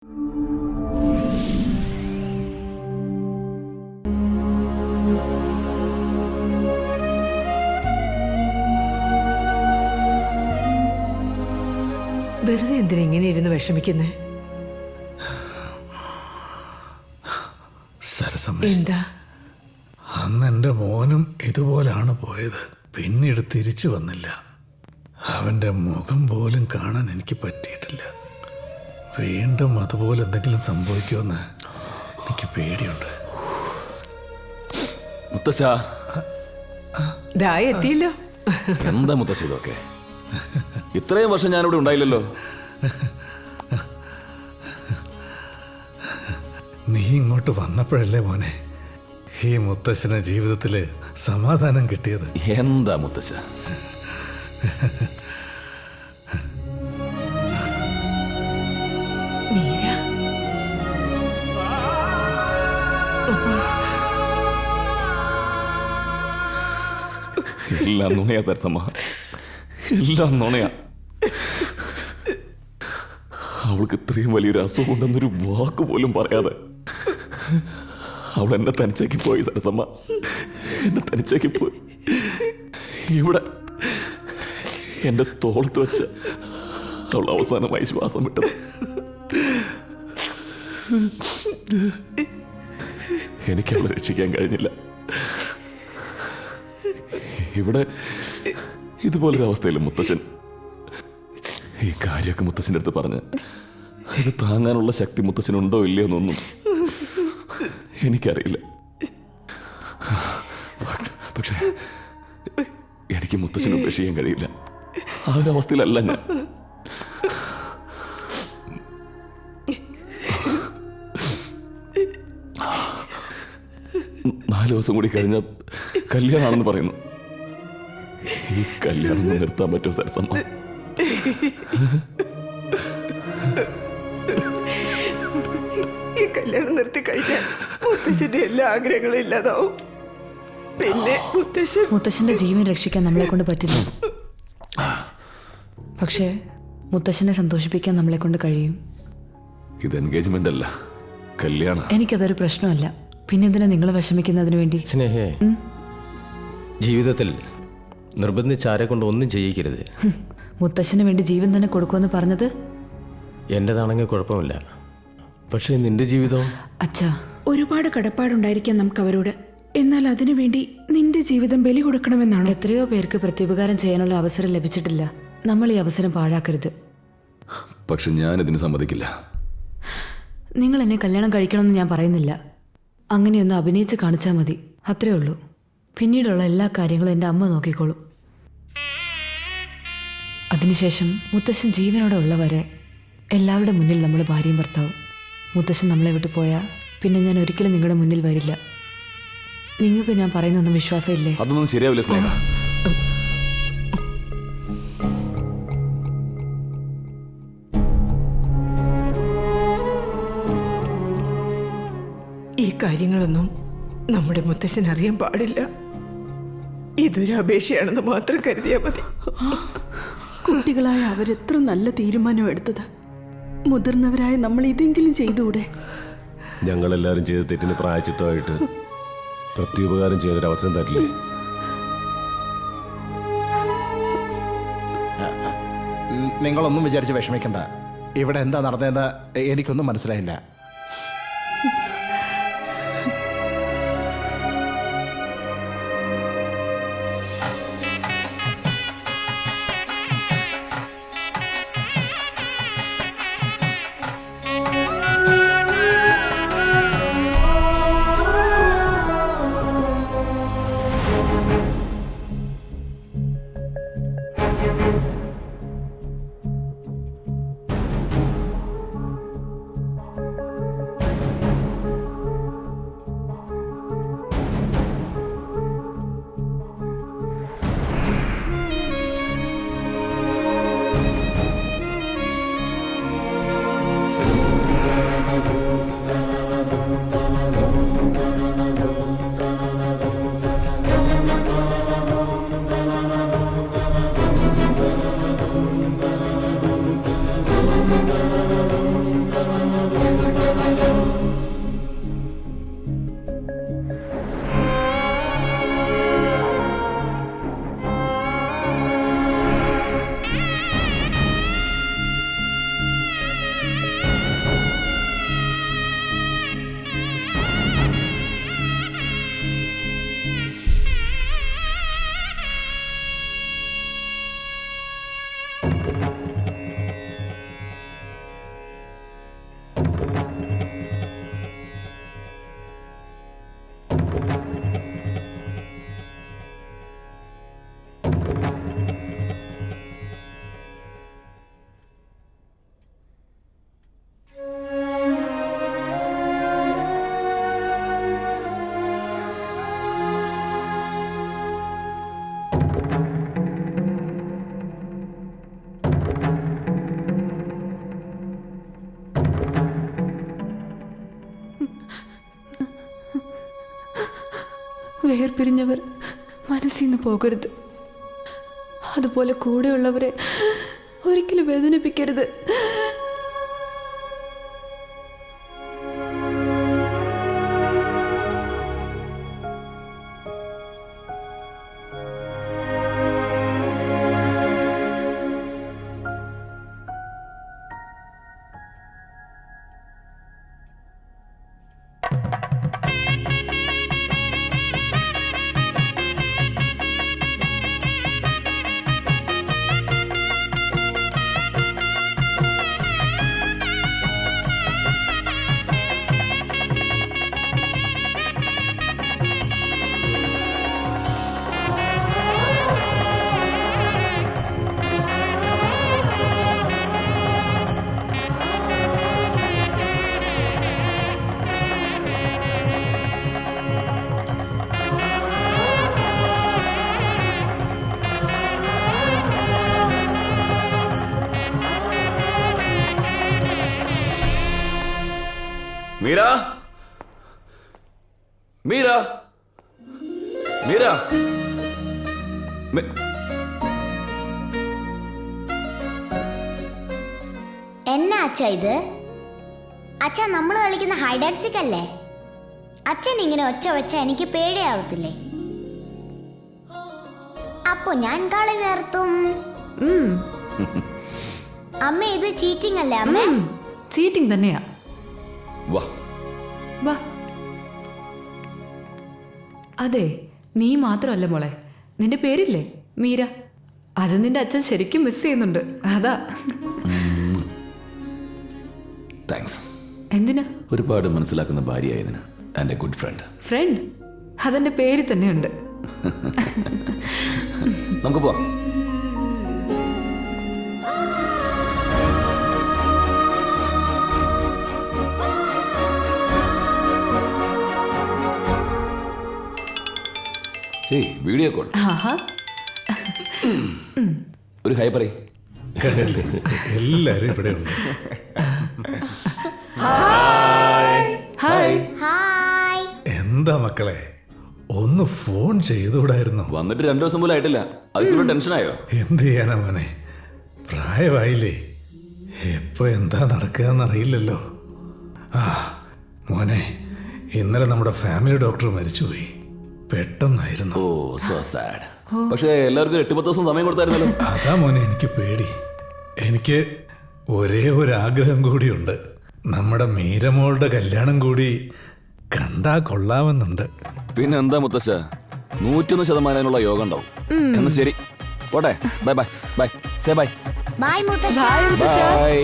വെറുതെ എന്തിനാ ഇങ്ങനെ ഇരുന്ന് വിഷമിക്കുന്നേ? എന്താ? അന്ന് എൻ്റെ മോനും ഇതുപോലാണ് പോയത്. പിന്നീട് തിരിച്ചു വന്നില്ല. അവൻ്റെ മുഖം പോലും കാണാൻ എനിക്ക് പറ്റിയിട്ടില്ല. വീണ്ടും അതുപോലെ എന്തെങ്കിലും സംഭവിക്കുമെന്ന് എനിക്ക് പേടിയുണ്ട്. മുത്തശ്ശ എത്തിയല്ലോ. എന്താ മുത്തശ്ശ ഇതൊക്കെ? ഇത്രയും വർഷം ഞാനിവിടെ ഉണ്ടായില്ലല്ലോ. നീ ഇങ്ങോട്ട് വന്നപ്പോഴല്ലേ മോനെ ഈ മുത്തശ്ശന് ജീവിതത്തില് സമാധാനം കിട്ടിയത്. എന്താ മുത്തശ്ശ? എല്ലാം നുണയാ സരസമ്മ, എല്ലാം നുണയാ. അവൾക്ക് ഇത്രയും വലിയൊരു അസുഖം ഉണ്ടെന്നൊരു വാക്ക് പോലും പറയാതെ അവൾ എന്നെ തനിച്ചാക്കി പോയി സരസമ്മ, എന്നെ തനിച്ചാക്കി പോയി. ഇവിടെ എന്റെ തോളത്ത് വെച്ച് അവൾ അവസാനമായി ശ്വാസം വിട്ടത്. എനിക്ക് അവളെ രക്ഷിക്കാൻ കഴിഞ്ഞില്ല. ഇവിടെ ഇതുപോലൊരു അവസ്ഥയിലും മുത്തശ്ശൻ ഈ കാര്യമൊക്കെ മുത്തശ്ശൻ്റെ അടുത്ത് പറഞ്ഞ് ഇത് താങ്ങാനുള്ള ശക്തി മുത്തശ്ശനുണ്ടോ ഇല്ലയോ എന്നൊന്നും എനിക്കറിയില്ല. പക്ഷെ എനിക്ക് മുത്തശ്ശനെ ഉപേക്ഷിക്കാൻ കഴിയില്ല. ആ ഒരു അവസ്ഥയിലല്ല ഞാൻ. 4 ദിവസം കൂടി കഴിഞ്ഞ കല്യാണമാണെന്ന് പറയുന്നു. ഈ കല്യാണം നിർത്താൻ പറ്റുമോ സരസമ്മ? ഈ കല്യാണം നിർത്തി കഴിഞ്ഞാൽ മുത്തശ്ശന്റെ എല്ലാ ആഗ്രഹങ്ങളും ഇല്ലാതാവും. പിന്നെ മുത്തശ്ശന്റെ ജീവൻ രക്ഷിക്കാൻ നമ്മളെ കൊണ്ട് പറ്റില്ല. പക്ഷേ മുത്തശ്ശനെ സന്തോഷിപ്പിക്കാൻ നമ്മളെ കൊണ്ട് കഴിയും. ഇത് എൻഗേജ്മെന്റ് അല്ല, കല്യാണം. എനിക്കതൊരു പ്രശ്നമല്ല. പിന്നെന്തിനാ നിങ്ങൾ വിഷമിക്കുന്നതിന് വേണ്ടി? സ്നേഹേ, ജീവിതത്തിൽ നിർബന്ധിച്ച് ആരെ കൊണ്ട് ഒന്നും ചെയ്യിക്കരുത്. മുത്തശ്ശന് വേണ്ടി ജീവൻ തന്നെ കൊടുക്കുമെന്ന് പറഞ്ഞത് എന്റേതാണെങ്കിൽ കുഴപ്പമില്ല. പക്ഷേ നിന്റെ ജീവിതം. അച്ഛാ, ഒരുപാട് കടപ്പാടുണ്ടായിരിക്കാം നമുക്ക് അവരോട്. എന്നാൽ അതിനുവേണ്ടി നിന്റെ ജീവിതം ബലി കൊടുക്കണമെന്നാണ്. എത്രയോ പേർക്ക് പ്രത്യുപകാരം ചെയ്യാനുള്ള അവസരം ലഭിച്ചിട്ടില്ല. നമ്മൾ ഈ അവസരം പാഴാക്കരുത്. പക്ഷെ ഞാനിതിന് സമ്മതിക്കില്ല. നിങ്ങൾ എന്നെ കല്യാണം കഴിക്കണമെന്ന് ഞാൻ പറയുന്നില്ല. അങ്ങനെയൊന്ന് അഭിനയിച്ച് കാണിച്ചാൽ മതി, അത്രേ ഉള്ളൂ. പിന്നീടുള്ള എല്ലാ കാര്യങ്ങളും എൻ്റെ അമ്മ നോക്കിക്കോളും. അതിനുശേഷം മുത്തശ്ശൻ ജീവനോടെ ഉള്ളവരെ എല്ലാവരുടെ മുന്നിൽ നമ്മൾ ഭാര്യയും ഭർത്താവും. മുത്തശ്ശൻ നമ്മളെ വിട്ടു പോയാൽ പിന്നെ ഞാൻ ഒരിക്കലും നിങ്ങളുടെ മുന്നിൽ വരില്ല. നിങ്ങൾക്ക് ഞാൻ പറയുന്നൊന്നും വിശ്വാസമില്ലേ? അതൊന്നും ശരിയാവില്ല സ്നേഹ. ഈ കാര്യങ്ങളൊന്നും നമ്മുടെ മുത്തശ്ശൻ അറിയാൻ പാടില്ല. ഇതൊരു അപേക്ഷയാണെന്ന് മാത്രം കരുതിയാൽ മതി. കുട്ടികളായ അവരെത്ര നല്ല തീരുമാനം എടുത്തത്. മുതിർന്നവരായ നമ്മൾ ഇതെങ്കിലും ചെയ്തുകൂടെ? ഞങ്ങളെല്ലാവരും ചെയ്ത തെറ്റിന് പ്രായച്ചിത്തമായിട്ട് പ്രത്യുപകാരം ചെയ്യാനൊരു അവസരം തരില്ലേ? നിങ്ങളൊന്നും വിചാരിച്ച് വിഷമിക്കണ്ട. ഇവിടെ എന്താ നടന്നതെന്ന് എനിക്കൊന്നും മനസ്സിലായില്ല. വേർപിരിഞ്ഞവർ മനസ്സിൽ നിന്ന് പോകരുത്. അതുപോലെ കൂടെയുള്ളവരെ ഒരിക്കലും വേദനിപ്പിക്കരുത്. മീര, മീര, മീര, എന്നാ അച്ഛ ഇത്? അച്ഛ നമ്മൾ കളിക്കുന്ന ഹൈഡ് ആൻഡ് സീക്ക് അല്ലേ? അച്ഛൻ ഇങ്ങനെ ഒച്ച വെച്ച എനിക്ക് പേടിയാവത്തില്ലേ? അപ്പൊ ഞാൻ കളി നിർത്തും. അമ്മ ഇത് ചീറ്റിംഗ് അല്ലേ അമ്മ? ചീറ്റിംഗ് തന്നെയാ. വാ. വാ. അതെ, നീ മാത്രമല്ല മോളെ, നിന്റെ പേരില്ലേ മീര? അത് നിന്റെ അച്ഛൻ ശരിക്കും മിസ് ചെയ്യുന്നുണ്ട്. അതാ. താങ്ക്സ്. എന്തിനാ? ഒരുപാട് മനസ്സിലാക്കുന്ന ഭാര്യയായതിന്. And a good friend. Friend? അതെന്റെ പേര് തന്നെയുണ്ട്. നമുക്ക് പോവാം. Video call. ആഹാ. ഒരു ഹൈ പറയ്. കണ്ടില്ലേ, എല്ലാരും ഇവിടെ ഉണ്ട്. ഹായ്. ഹായ്. എന്താ മക്കളെ, ഒന്ന് ഫോൺ ചെയ്തുകൂടായിരുന്നോ? വന്നിട്ട് 2 ദിവസം പോലും ആയിട്ടില്ല. അതിനുള്ള ടെൻഷനായോ? എന്ത് ചെയ്യാനാ മോനെ, പ്രായമായില്ലേ, എപ്പോ എന്താ നടക്കുകയെന്നറിയില്ലല്ലോ. ആ മോനെ, ഇന്നലെ നമ്മുടെ ഫാമിലി ഡോക്ടർ മരിച്ചുപോയി. പെട്ടെന്നായിരുന്നു. ഓ, സോ സാഡ്. പക്ഷേ എല്ലാവർക്കും 8-10 ദിവസം സമയം കൊടുത്തായിരുന്നല്ലോ. അതാ മോനെ എനിക്ക് പേടി. എനിക്ക് ഒരേ ഒരു ആഗ്രഹം കൂടിയുണ്ട്. നമ്മുടെ മീരമോളുടെ കല്യാണം കൂടി കണ്ടാ കൊള്ളാമെന്നുണ്ട്. പിന്നെ എന്താ മുത്തശ്ശ, 101% യോഗം ഉണ്ടാവും. എന്നാ ശരി, പോട്ടെ. Bye bye bye. Say bye. Bye മുത്തശ്ശ. ബൈ.